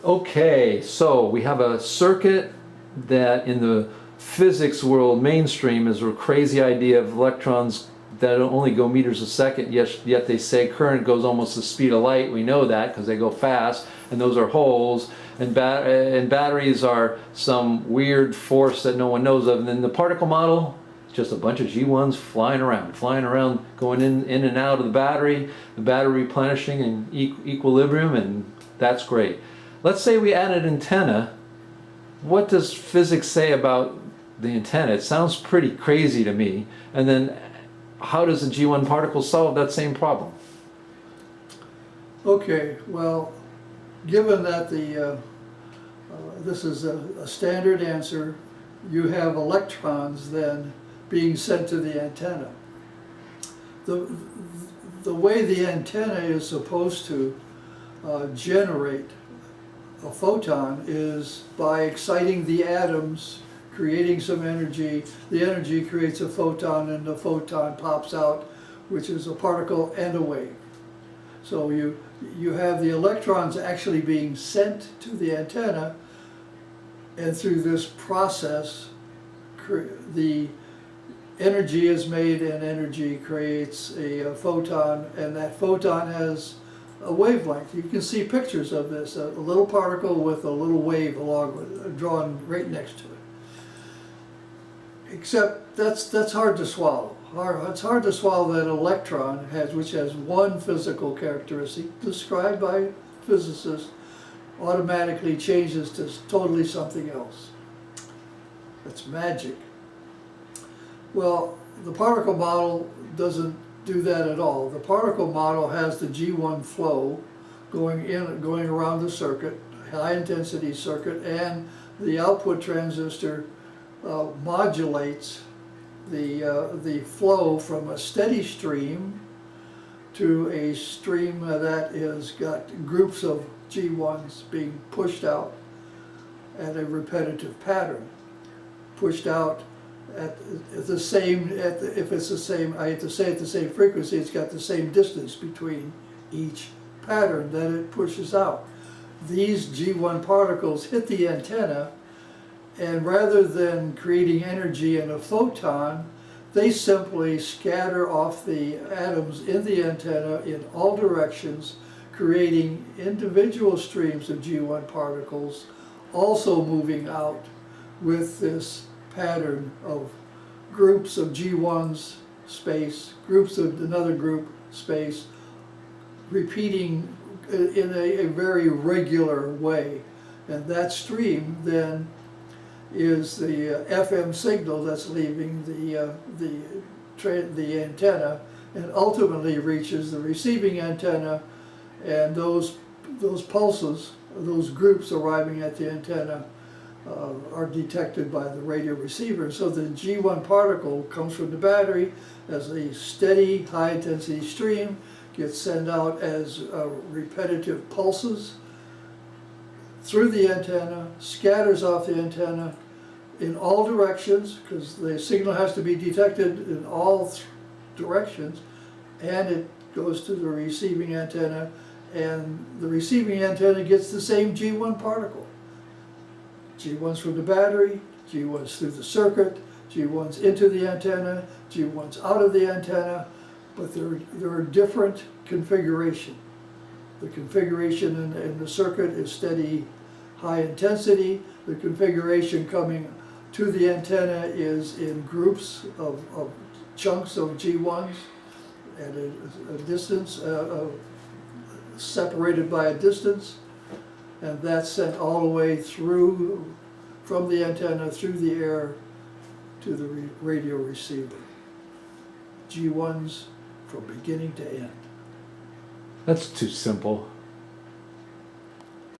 Okay, so we have a circuit that in the physics world mainstream is a crazy idea of electrons that only go meters a second, yet they say current goes almost the speed of light. We know that because they go fast, and those are holes, and batteries are some weird force that no one knows of. And then the particle model, just a bunch of G1s flying around, going in and out of the battery replenishing in equilibrium, and that's great. Let's say we add an antenna. What does physics say about the antenna? It sounds pretty crazy to me. And then how does the G1 particle solve that same problem? Okay, well, given that this is a standard answer, you have electrons then being sent to the antenna. The way the antenna is supposed to generate a photon is by exciting the atoms, creating some energy. The energy creates a photon, and the photon pops out, which is a particle and a wave. So you have the electrons actually being sent to the antenna, and through this process the energy is made, and energy creates a photon, and that photon has a wavelength. You can see pictures of this, a little particle with a little wave along with, drawn right next to it. Except that's hard to swallow. It's hard to swallow that an electron which has one physical characteristic described by physicists, automatically changes to totally something else. It's magic. Well, the particle model doesn't do that at all. The particle model has the G1 flow going around the circuit, high intensity circuit, and the output transistor modulates the flow from a steady stream to a stream that has got groups of G1s being pushed out at a repetitive pattern, pushed out at the same, if it's the same, I have to say at the same frequency, it's got the same distance between each pattern that it pushes out. These G1 particles hit the antenna, and rather than creating energy in a photon, they simply scatter off the atoms in the antenna in all directions, creating individual streams of G1 particles, also moving out with this pattern of groups of G1s space, groups of another group space, repeating in a very regular way. And that stream then is the FM signal that's leaving the antenna and ultimately reaches the receiving antenna, and those pulses, those groups arriving at the antenna are detected by the radio receiver. So the G1 particle comes from the battery as a steady high intensity stream, gets sent out as repetitive pulses through the antenna, scatters off the antenna in all directions, because the signal has to be detected in all directions, and it goes to the receiving antenna, and the receiving antenna gets the same G1 particle. G1s from the battery, G1s through the circuit, G1s into the antenna, G1s out of the antenna, but there are different configuration. The configuration in the circuit is steady high intensity. The configuration coming to the antenna is in groups of chunks of G1s at a distance, separated by a distance, and that's sent all the way through, from the antenna through the air to the radio receiver. G1s from beginning to end. That's too simple.